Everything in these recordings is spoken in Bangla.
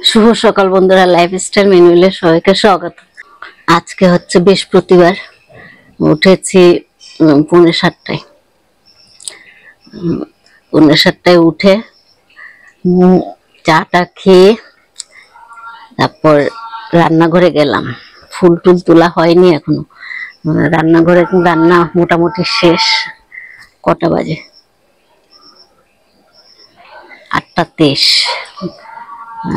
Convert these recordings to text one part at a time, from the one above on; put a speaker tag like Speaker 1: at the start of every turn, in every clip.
Speaker 1: শুভ সকাল বন্ধুরা, লাইফস্টাইল ম্যানুয়ালে সবাইকে স্বাগত। আজকে হচ্ছে বৃহস্পতিবার, উঠেছি 7:45। 7:45 উঠে চাটা খেয়ে তারপর রান্নাঘরে গেলাম। ফুল টুল তোলা হয়নি এখনো, রান্নাঘরে রান্না মোটামুটি শেষ। কটা বাজে? 8:23।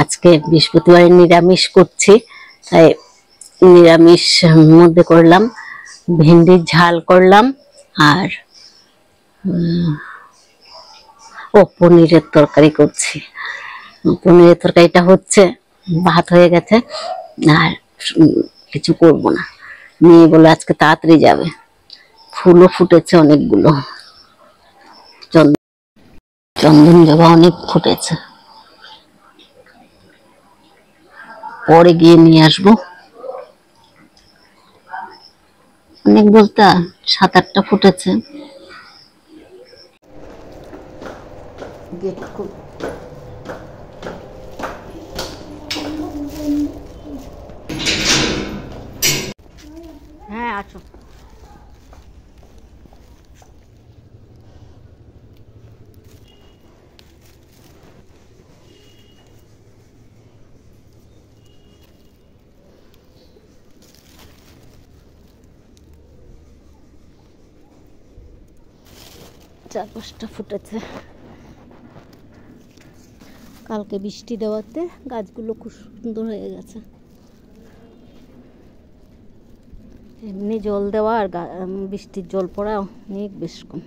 Speaker 1: আজকে বৃহস্পতিবারে নিরামিষ করছি, তাই নিরামিষ মধ্যে করলাম ভেন্ডির ঝাল করলাম, আর পনিরের তরকারি করছি। পনিরের তরকারিটা হচ্ছে, ভাত হয়ে গেছে, আর কিছু করব না। মেয়ে বলে আজকে তাড়াতাড়ি যাবে। ফুলও ফুটেছে অনেকগুলো, চন্দন জবা অনেক ফুটেছে, পরে গিয়ে নিয়ে আসবো। অনেক বলতে 7-8টা ফুটেছে। গেট খুব হ্যাঁ, আসো। চার পাঁচটা ফুটেছে। কালকে বৃষ্টি দেওয়াতে গাছগুলো খুব সুন্দর হয়ে গেছে। এমনি জল দেওয়া আর বৃষ্টির জল পড়া অনেক বেশ কম।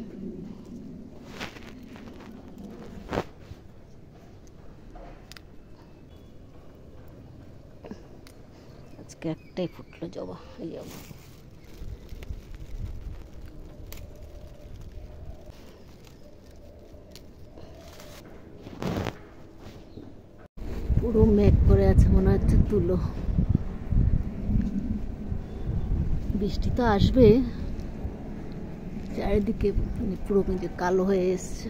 Speaker 1: আজকে একটাই ফুটলো জবা, এই জবা। পুরো মেঘ করে আছে, মনে হচ্ছে তুলো। বৃষ্টি তো আসবে, চারিদিকে পুরো মেঘে কালো হয়ে এসছে।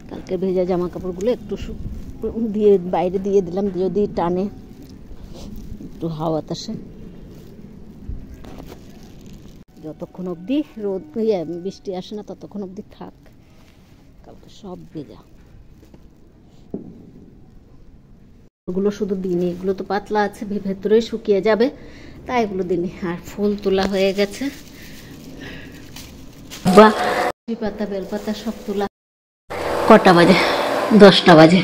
Speaker 1: কালকে ভেজা জামা কাপড়গুলো একটু দিয়ে বাইরে দিয়ে দিলাম, যদি টানে একটু হাওয়া বাতাসে। যতক্ষণ অবধি রোদ বৃষ্টি আসে না ততক্ষণ অবধি থাক। কালকে সব ভেজা। ওগুলো শুধু দিনে, এগুলো তো পাতলা আছে, ভেতরে শুকিয়ে যাবে, তাই এগুলো দিনে। আর ফুল তোলা হয়ে গেছে, বা পাতা বেলপাতা সব তোলা। কটা বাজে? 10টা বাজে।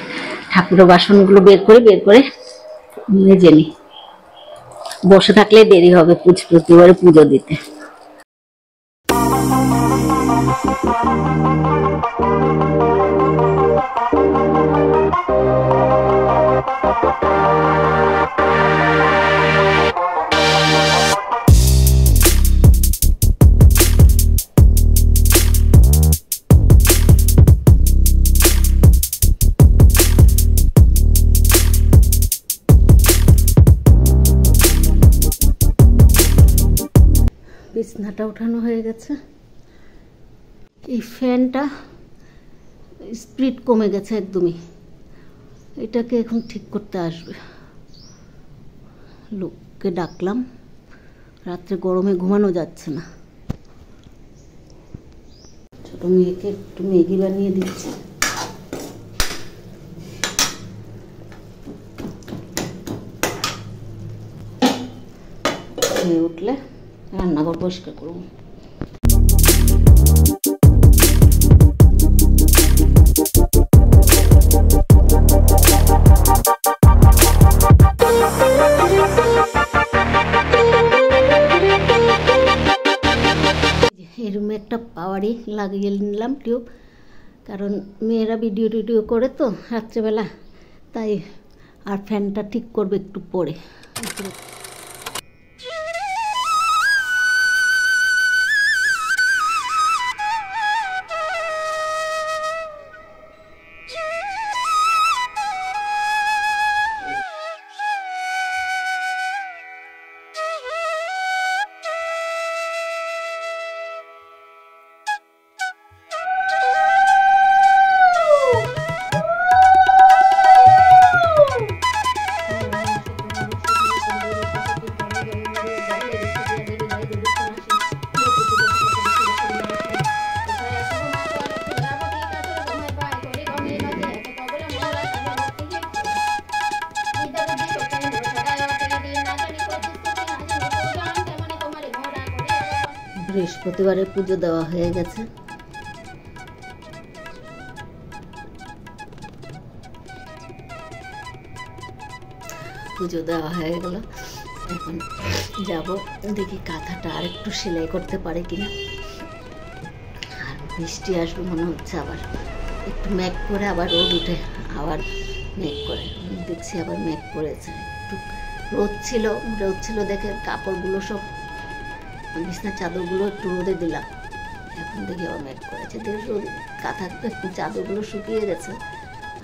Speaker 1: ঠাকুরের বাসনগুলো বের করে মেজে নি। বসে থাকলে দেরি হবে প্রতিবারে পুজো দিতে। বিছনাটা উঠানো হয়ে গেছে। এই ফ্যানটা স্পিড কমে গেছে একদমই, এটাকে এখন ঠিক করতে আসবে। লোককে ডাকলাম, রাত্রে গরমে ঘুমানো যাচ্ছে না। ছোট মেয়েকে একটু ম্যাগি বানিয়ে দিচ্ছি। হয়ে উঠলে রান্নাঘর পরিষ্কার করব। এই রুমে একটা পাওয়ারই লাগিয়ে নিলাম টিউব, কারণ মেয়েরা ভিডিও করে তো রাত্রেবেলা, তাই। আর ফ্যানটা ঠিক করবে একটু পরে। বৃহস্পতিবারে পুজো দেওয়া হয়ে গেছে। পুজো দেওয়া হয়ে গেল, এখন যাব দেখি কাঁথাটা আর একটু সেলাই করতে পারে কিনা। আর বৃষ্টি আসবে মনে হচ্ছে, আবার একটু মেঘ করে আবার রোদ উঠে, আবার মেঘ করে, দেখছি আবার মেঘ করেছে। একটু রোদ ছিল দেখে কাপড়গুলো সব বিছনার চাদরগুলো একটু রোদে দিলাম, এখন দেখি আবার মেঘ করেছে। দেখি রোদ কাঁথা চাদরগুলো শুকিয়ে গেছে,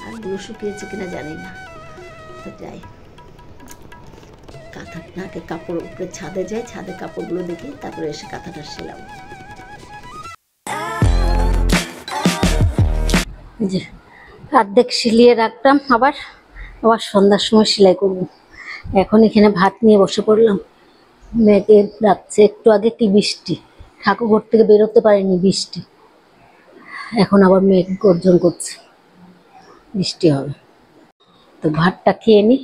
Speaker 1: আরগুলো শুকিয়েছে কিনা জানি না। তো যাই, কাঁথাটাকে কাপড় উপরে ছাদে যাই, ছাদে কাপড়গুলো দেখি, তারপরে এসে কাঁথাটা সেলাম। যে অর্ধেক সিলিয়ে রাখতাম, আবার সন্ধ্যার সময় সেলাই করব। এখন এখানে ভাত নিয়ে বসে পড়লাম। মেঘে রাখছে, একটু আগে কি বৃষ্টি, ঠাকুরঘর থেকে বেরোতে পারেনি বৃষ্টি, এখন আবার মেঘ গর্জন করছে, বৃষ্টি হবে। তো ভাতটা খেয়ে নি।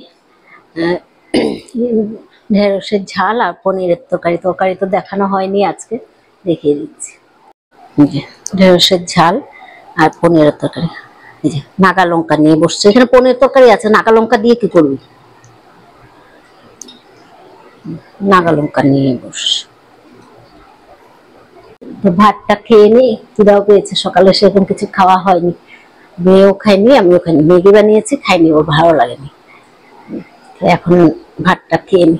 Speaker 1: ঢেঁড়সের ঝাল আর পনিরের তরকারি। তরকারি তো দেখানো হয়নি, আজকে দেখিয়ে দিচ্ছি। ঢেঁড়সের ঝাল আর পনিরের তরকারি। এই যে নাগা লঙ্কা নিয়ে বসছে, এখানে পনির তরকারি আছে, নাগা লঙ্কা দিয়ে কি করবি? নাগা লঙ্কা নিয়ে বসছে। তো ভাতটা খেয়ে নি, খিদাও পেয়েছে, সকালে সেরকম কিছু খাওয়া হয়নি, মেয়েও খাইনি আমিও খাইনি। ম্যাগি বানিয়েছি, খাইনি, ওর ভালো লাগেনি। এখন ভাতটা খেয়ে নি।